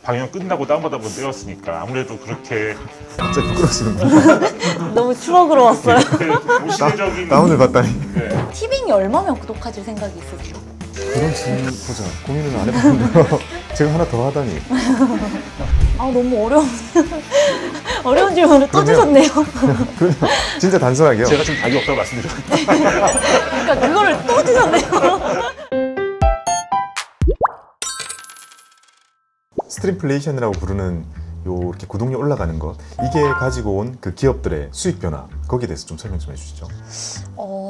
방영 끝나고 다운받아본 때였으니까 아무래도 그렇게 갑자기 부끄러워지는구나. 너무 추억으로 왔어요. 무시적인 다운을 받다니. 네. 티빙이 얼마면 구독하실 생각이 있으세요? 그런 질문 보자. 고민을 안 해봤는데요. 제가 하나 더 하다니. 아 너무 어려운 질문을 또 주셨네요. 그냥 진짜 단순하게요. 제가 지금 답이 없다고 말씀드렸거든요. 그러니까 그거를 또 주셨네요. 스트림플레이션이라고 부르는 이렇게 구독료 올라가는 것, 이게 가지고 온 그 기업들의 수익 변화, 거기에 대해서 좀 설명 좀 해주시죠.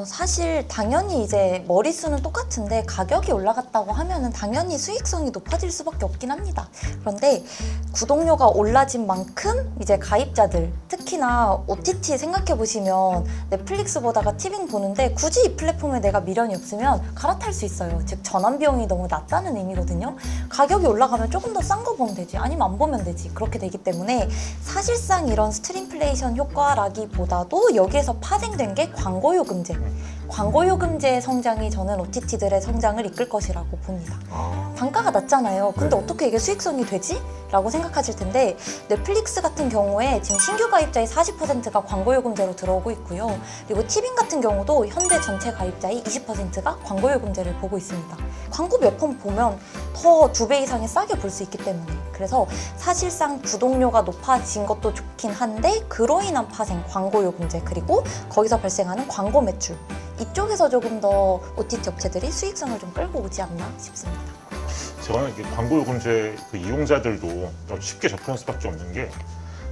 사실 당연히 이제 머리수는 똑같은데 가격이 올라갔다고 하면은 당연히 수익성이 높아질 수밖에 없긴 합니다. 그런데 구독료가 올라진 만큼 이제 가입자들, 특히나 OTT 생각해 보시면 넷플릭스 보다가 티빙 보는데 굳이 이 플랫폼에 내가 미련이 없으면 갈아탈 수 있어요. 즉 전환 비용이 너무 낮다는 의미거든요. 가격이 올라가면 조금 더 싼 거 보면 되지, 아니면 안 보면 되지, 그렇게 되기 때문에 사실상 이런 스트림플레이션 효과라기보다도 여기에서 파생된 게 광고요금제. 광고요금제의 성장이 저는 OTT들의 성장을 이끌 것이라고 봅니다. 단가가 낮잖아요. 근데 어떻게 이게 수익성이 되지? 라고 생각하실 텐데 넷플릭스 같은 경우에 지금 신규 가입자의 40%가 광고요금제로 들어오고 있고요. 그리고 티빙 같은 경우도 현재 전체 가입자의 20%가 광고요금제를 보고 있습니다. 광고 몇 번 보면 더 2배 이상의 싸게 볼 수 있기 때문에, 그래서 사실상 구독료가 높아진 것도 좋긴 한데 그로 인한 파생, 광고요금제, 그리고 거기서 발생하는 광고 매출, 이쪽에서 조금 더 OTT 업체들이 수익성을 좀 끌고 오지 않나 싶습니다. 저는 광고요금제 그 이용자들도 쉽게 접근할 수밖에 없는 게,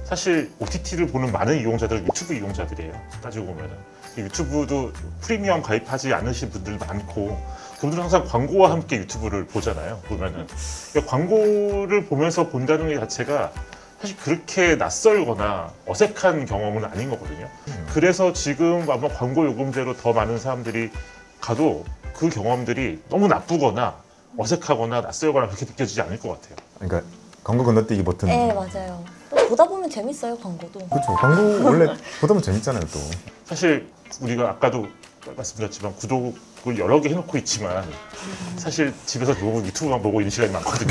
사실 OTT를 보는 많은 이용자들은 유튜브 이용자들이에요. 따지고 보면은 유튜브도 프리미엄 가입하지 않으신 분들 많고, 그분들은 항상 광고와 함께 유튜브를 보잖아요. 보면은 그러니까 광고를 보면서 본다는 게 자체가 사실 그렇게 낯설거나 어색한 경험은 아닌 거거든요. 그래서 지금 아마 광고 요금제로 더 많은 사람들이 가도 그 경험들이 너무 나쁘거나 어색하거나 낯설거나 그렇게 느껴지지 않을 것 같아요. 그러니까 광고 건너뛰기 버튼. 네, 맞아요. 또 보다 보면 재밌어요, 광고도. 그렇죠. 광고 원래 보다 보면 재밌잖아요, 또. 사실 우리가 아까도 말씀드렸지만 구독을 여러 개 해놓고 있지만 사실 집에서 누워 유튜브만 보고 있는 시간이 많거든요.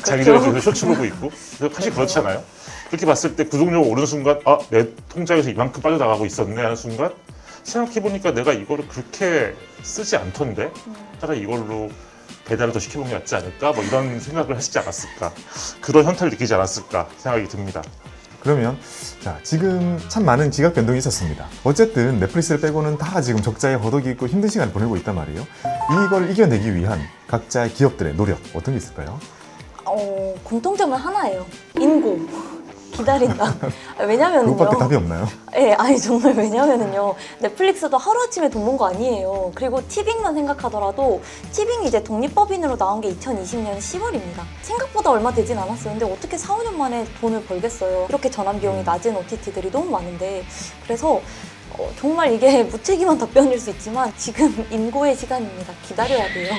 자기 전에 쇼츠 보고 있고. 사실 그렇잖아요. 그렇게 봤을 때 구독료가 오르는 순간 내 통장에서 이만큼 빠져나가고 있었네 하는 순간 생각해보니까 내가 이거를 그렇게 쓰지 않던데 차라 이걸로 배달을 더 시켜보는 게 낫지 않을까? 뭐 이런 생각을 하시지 않았을까? 그런 현타를 느끼지 않았을까 생각이 듭니다. 그러면 자, 지금 참 많은 지각 변동이 있었습니다. 어쨌든 넷플릭스를 빼고는 다 지금 적자에 허덕이 있고 힘든 시간을 보내고 있단 말이에요. 이걸 이겨내기 위한 각자의 기업들의 노력, 어떤 게 있을까요? 공통점은 하나예요. 인고. 기다린다. 왜냐면은요. 그것밖에 답이 없나요? 네, 아니 정말 왜냐면은요. 넷플릭스도 하루아침에 돈 번 거 아니에요. 그리고 티빙만 생각하더라도 티빙이 이제 독립법인으로 나온 게 2020년 10월입니다. 생각보다 얼마 되진 않았어요. 근데 어떻게 4, 5년 만에 돈을 벌겠어요. 이렇게 전환 비용이 낮은 OTT들이 너무 많은데, 그래서 정말 이게 무책임한 답변일 수 있지만 지금 인고의 시간입니다. 기다려야 돼요.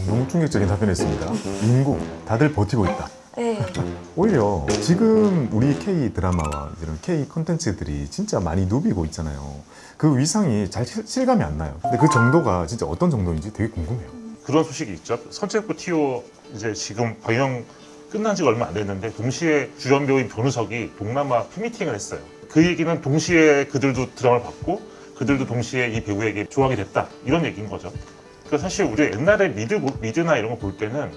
너무 충격적인 답변이었습니다. 인구, 다들 버티고 있다. 네. 오히려 지금 우리 K 드라마와 이런 K 콘텐츠들이 진짜 많이 누비고 있잖아요. 그 위상이 잘 실감이 안 나요. 근데 그 정도가 진짜 어떤 정도인지 되게 궁금해요. 그런 소식이 있죠. 선체코 티오 이제 지금 방영 끝난 지가 얼마 안 됐는데 동시에 주연 배우인 변우석이 동남아 팬미팅을 했어요. 그 얘기는 동시에 그들도 드라마를 봤고 그들도 동시에 이 배우에게 좋아하게 됐다, 이런 얘기인 거죠. 그러니까 사실 우리 옛날에 미드나 이런 거 볼 때는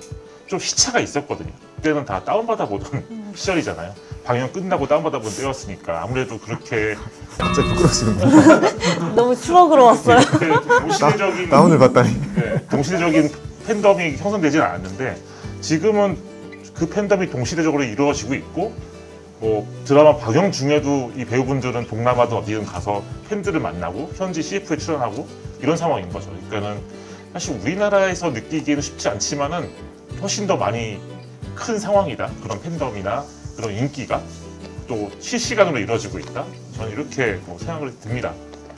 좀 시차가 있었거든요. 그때는 다 다운받아 보던 시절이잖아요. 방영 끝나고 다운받아 본 때였으니까 아무래도 그렇게 갑자기 부끄러워지는구나. 너무 추억으로 왔어요. 동시대적인 다운을 받다니. 네, 동시대적인 팬덤이 형성되지는 않았는데 지금은 그 팬덤이 동시대적으로 이루어지고 있고, 드라마 방영 중에도 이 배우분들은 동남아든 어디든 가서 팬들을 만나고 현지 CF에 출연하고 이런 상황인 거죠. 그러니까는 사실 우리나라에서 느끼기에는 쉽지 않지만은 훨씬 더 많이 큰 상황이다. 그런 팬덤이나 그런 인기가 또 실시간으로 이루어지고 있다. 저는 이렇게 생각을 듭니다.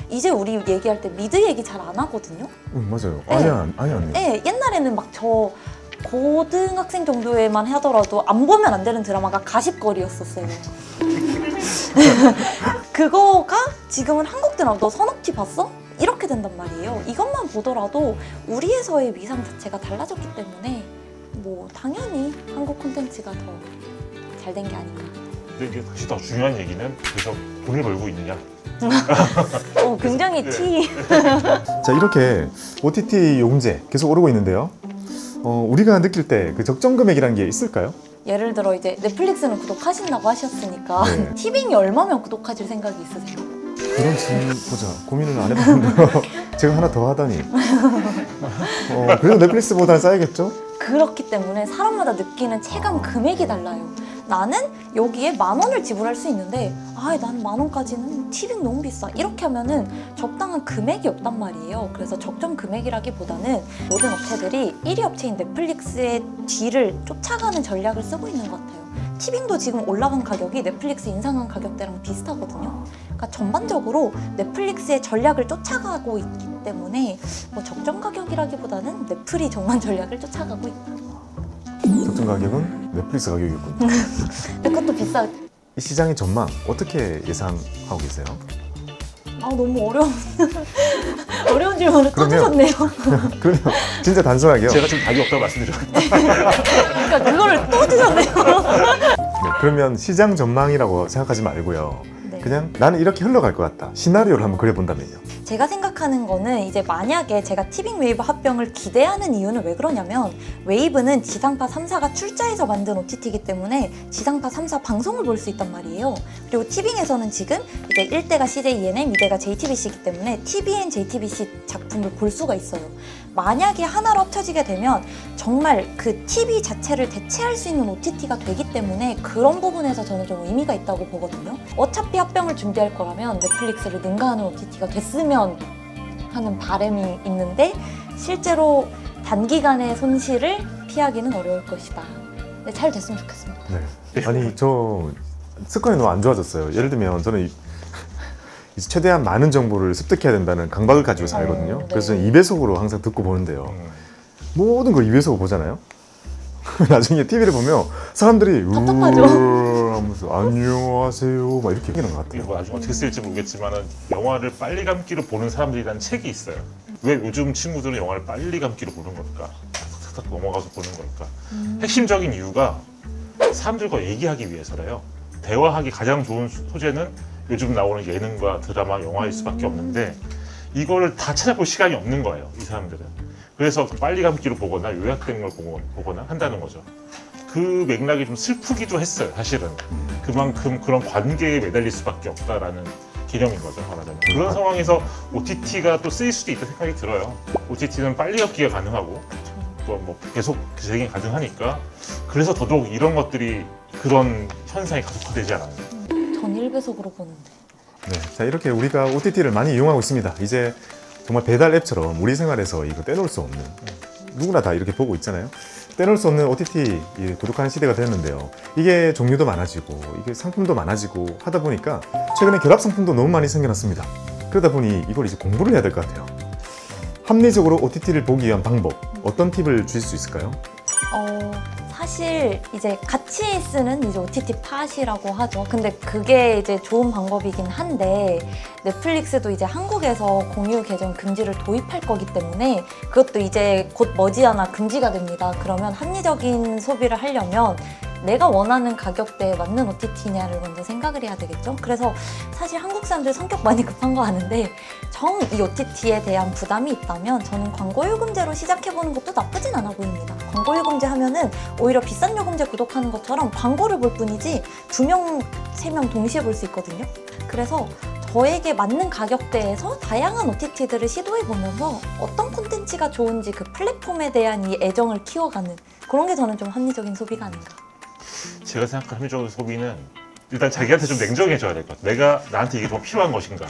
이제 우리 얘기할 때 미드 얘기 잘 안 하거든요. 맞아요. 네. 아예 안 해요. 네, 옛날에는 막 저 고등학생 정도에만 하더라도 안 보면 안 되는 드라마가 가십거리였었어요. 그거가 지금은 한국 드라마 너 선업티 봤어? 이렇게 된단 말이에요. 이것만 보더라도 우리에서의 위상 자체가 달라졌기 때문에 뭐 당연히 한국 콘텐츠가 더 잘 된 게 아닌가. 근데 이게 다시 더 중요한 얘기는 그래서 돈을 벌고 있느냐. 굉장히 티. 자, 이렇게 OTT 용재 계속 오르고 있는데요. 우리가 느낄 때 그 적정 금액이라는 게 있을까요? 예를 들어 이제 넷플릭스는 구독하신다고 하셨으니까 네. 티빙이 얼마면 구독하실 생각이 있으세요? 그런 질문 보자. 고민을 안 해봤는데요. 제가 하나 더 하다니. 그래도 넷플릭스보다는 싸야겠죠? 그렇기 때문에 사람마다 느끼는 체감 금액이 달라요. 나는 여기에 10,000원을 지불할 수 있는데 난 10,000원까지는 티빙 너무 비싸. 이렇게 하면은 적당한 금액이 없단 말이에요. 그래서 적정 금액이라기보다는 모든 업체들이 1위 업체인 넷플릭스의 뒤를 쫓아가는 전략을 쓰고 있는 것 같아요. 티빙도 지금 올라간 가격이 넷플릭스 인상한 가격대랑 비슷하거든요. 그러니까 전반적으로 넷플릭스의 전략을 쫓아가고 있기 때문에 뭐 적정 가격이라기보다는 넷플이 정한 전략을 쫓아가고 있다. 적정 가격은 넷플릭스 가격이군요. 그것도 비싸. 이 시장의 전망 어떻게 예상하고 계세요? 너무 어려운 질문을 또 그러면- 주셨네요. 그러면 진짜 단순하게요. 제가 지금 답이 없다고 말씀드렸거든요. 그러니까 그거를 또 주셨네요. 네, 그러면 시장 전망이라고 생각하지 말고요. 네. 그냥 나는 이렇게 흘러갈 것 같다. 시나리오를 한번 그려본다면요. 제가 생각하는 거는 이제 만약에 제가 티빙 웨이브 합병을 기대하는 이유는 왜 그러냐면 웨이브는 지상파 3사가 출자해서 만든 OTT이기 때문에 지상파 3사 방송을 볼 수 있단 말이에요. 그리고 티빙에서는 지금 이제 1대가 CJ ENM, 2대가 JTBC이기 때문에 TVN, JTBC 작품을 볼 수가 있어요. 만약에 하나로 합쳐지게 되면 정말 그 TV 자체를 대체할 수 있는 OTT가 되기 때문에 그런 부분에서 저는 좀 의미가 있다고 보거든요. 어차피 합병을 준비할 거라면 넷플릭스를 능가하는 OTT가 됐으면 하는 바람이 있는데 실제로 단기간의 손실을 피하기는 어려울 것이다. 네, 잘 됐으면 좋겠습니다. 네. 아니 저 습관이 너무 안 좋아졌어요. 예를 들면 저는 이제 최대한 많은 정보를 습득해야 된다는 강박을 가지고 살거든요. 네. 그래서 저는 2배속으로 항상 듣고 보는데요. 모든 걸 2배속으로 보잖아요. 나중에 TV를 보면 사람들이 답답하죠. 하면서 안녕하세요 막 이렇게 얘기하는 것 이게 같아요. 뭐 나중에 어떻게 쓰일지 모르겠지만 영화를 빨리 감기로 보는 사람들이라는 책이 있어요. 왜 요즘 친구들은 영화를 빨리 감기로 보는 걸까? 탁탁탁 넘어가서 보는 걸까? 핵심적인 이유가 사람들과 얘기하기 위해서래요. 대화하기 가장 좋은 소재는 요즘 나오는 예능과 드라마, 영화일 수밖에 없는데 이거를 다 찾아볼 시간이 없는 거예요, 이 사람들은. 그래서 빨리 감기로 보거나 요약된 걸 보거나 한다는 거죠. 그 맥락이 좀 슬프기도 했어요, 사실은. 그만큼 그런 관계에 매달릴 수밖에 없다라는 개념인 거죠, 말하자면. 그런 상황에서 OTT가 또 쓰일 수도 있다는 생각이 들어요. OTT는 빨리 감기가 가능하고 또 뭐 계속 재생이 가능하니까 그래서 더더욱 이런 것들이 그런 현상이 가속화되지 않아요. 전 1배속으로 보는데. 네, 자 이렇게 우리가 OTT를 많이 이용하고 있습니다. 이제 정말 배달 앱처럼 우리 생활에서 이거 떼놓을 수 없는 누구나 다 이렇게 보고 있잖아요. 떼놓을 수 없는 OTT 구독하는 시대가 됐는데요. 이게 종류도 많아지고 이게 상품도 많아지고 하다 보니까 최근에 결합 상품도 너무 많이 생겨났습니다. 그러다 보니 이걸 이제 공부를 해야 될 것 같아요. 합리적으로 OTT를 보기 위한 방법 어떤 팁을 주실 수 있을까요? 사실 이제 같이 쓰는 이제 OTT 팟이라고 하죠. 근데 그게 이제 좋은 방법이긴 한데 넷플릭스도 이제 한국에서 공유 계정 금지를 도입할 거기 때문에 그것도 이제 곧 머지않아 금지가 됩니다. 그러면 합리적인 소비를 하려면 내가 원하는 가격대에 맞는 OTT냐를 먼저 생각을 해야 되겠죠. 그래서 사실 한국 사람들 성격 많이 급한 거 아는데 정 이 OTT에 대한 부담이 있다면 저는 광고 요금제로 시작해보는 것도 나쁘진 않아 보입니다. 광고 요금제 하면은 오히려 비싼 요금제 구독하는 것처럼 광고를 볼 뿐이지 2명, 3명 동시에 볼 수 있거든요. 그래서 저에게 맞는 가격대에서 다양한 OTT들을 시도해보면서 어떤 콘텐츠가 좋은지 그 플랫폼에 대한 이 애정을 키워가는 그런 게 저는 좀 합리적인 소비가 아닌가. 제가 생각하는 합리적인 소비는 일단 자기한테 좀 냉정해져야 될 것 같아요. 내가 나한테 이게 더 필요한 것인가?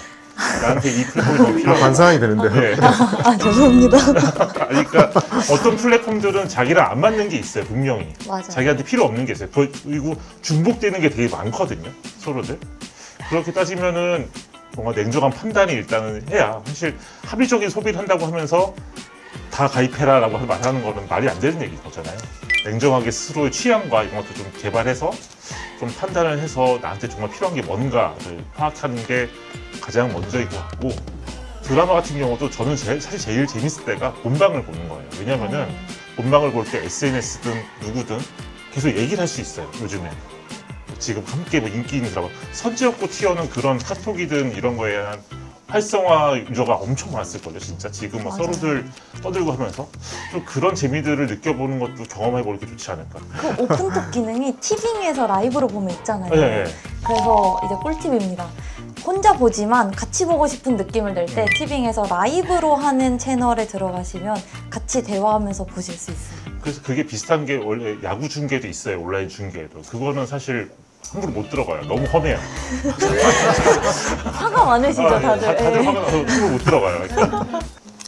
나한테 이 플랫폼이 더 필요한 반성하게 되는데요. 네. 죄송합니다. 그러니까 어떤 플랫폼들은 자기랑 안 맞는 게 있어요, 분명히. 맞아요. 자기한테 필요 없는 게 있어요. 그리고 중복되는 게 되게 많거든요, 서로들. 그렇게 따지면은 뭔가 냉정한 판단이 일단은 해야 사실 합리적인 소비를 한다고 하면서 다 가입해라라고 말하는 거는 말이 안 되는 얘기인 거잖아요. 냉정하게 스스로의 취향과 이런 것도 좀 개발해서 좀 판단을 해서 나한테 정말 필요한 게 뭔가를 파악하는 게 가장 먼저인 것 같고 드라마 같은 경우도 저는 사실 제일 재밌을 때가 본방을 보는 거예요. 왜냐면은 본방을 볼 때 SNS든 누구든 계속 얘기를 할 수 있어요. 요즘에 지금 함께 뭐 인기 있는 드라마 선지엽고 튀어는 그런 카톡이든 이런 거에 대한 활성화 유저가 엄청 많았을걸요. 진짜 지금 막 맞아요. 서로들 떠들고 하면서 좀 그런 재미들을 느껴보는 것도 경험해보는 게 좋지 않을까. 그 오픈톡 기능이 티빙에서 라이브로 보면 있잖아요. 네. 그래서 이제 꿀팁입니다. 혼자 보지만 같이 보고 싶은 느낌을 낼 때 티빙에서 라이브로 하는 채널에 들어가시면 같이 대화하면서 보실 수 있어요. 그래서 그게 비슷한 게 원래 야구 중계도 있어요. 온라인 중계도. 그거는 사실 함부로 못 들어가요. 너무 험해요. 화가 많으시죠, 다들? 다들 예. 화가 나서 함부로 못 들어가요.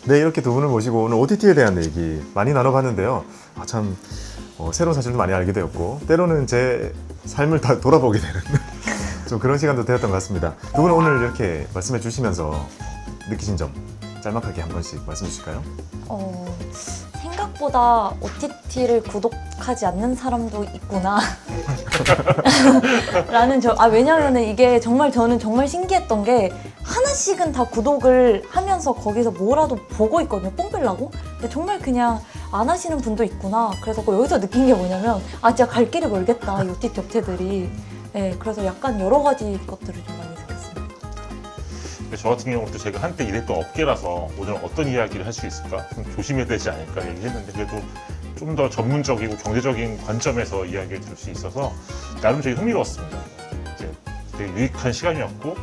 네, 이렇게 두 분을 모시고 오늘 OTT에 대한 얘기 많이 나눠봤는데요. 참 새로운 사실도 많이 알게 되었고 때로는 제 삶을 다 돌아보게 되는 좀 그런 시간도 되었던 것 같습니다. 두 분은 오늘 이렇게 말씀해 주시면서 느끼신 점 짤막하게 한 번씩 말씀해 주실까요? 생각보다 OTT를 구독하지 않는 사람도 있구나. 라는 왜냐면은 이게 정말 저는 정말 신기했던 게 하나씩은 다 구독을 하면서 거기서 뭐라도 보고 있거든요. 뽕 빼려고. 근데 정말 그냥 안 하시는 분도 있구나. 그래서 여기서 느낀 게 뭐냐면 진짜 갈 길이 멀겠다. 이 OTT 업체들이. 네, 그래서 약간 여러 가지 것들을 좀 많이 느꼈습니다. 저 같은 경우도 제가 한때 일했던 업계라서 오늘 어떤 이야기를 할 수 있을까 좀 조심해야 되지 않을까 얘기했는데 그래도 좀 더 전문적이고 경제적인 관점에서 이야기를 들을 수 있어서 나름 되게 흥미로웠습니다. 이제 되게 유익한 시간이었고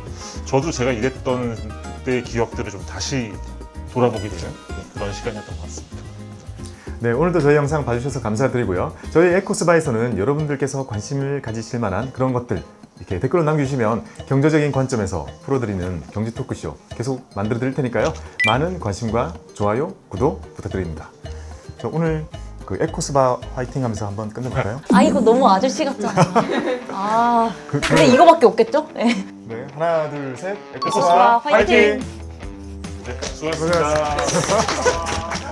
저도 제가 일했던 때의 기억들을 좀 다시 돌아보게 되는 그런 시간이었던 것 같습니다. 네, 오늘도 저희 영상 봐주셔서 감사드리고요. 저희 에코스바에서는 여러분들께서 관심을 가지실 만한 그런 것들 이렇게 댓글로 남겨주시면 경제적인 관점에서 풀어드리는 경제 토크쇼 계속 만들어 드릴 테니까요. 많은 관심과 좋아요, 구독 부탁드립니다. 저 오늘 그 에코스바 화이팅 하면서 한번 끝내볼까요? 이거 너무 아저씨 같잖아. 근데 이거밖에 없겠죠? 네. 네, 하나, 둘, 셋. 에코스바 화이팅! 네, 수고하셨습니다.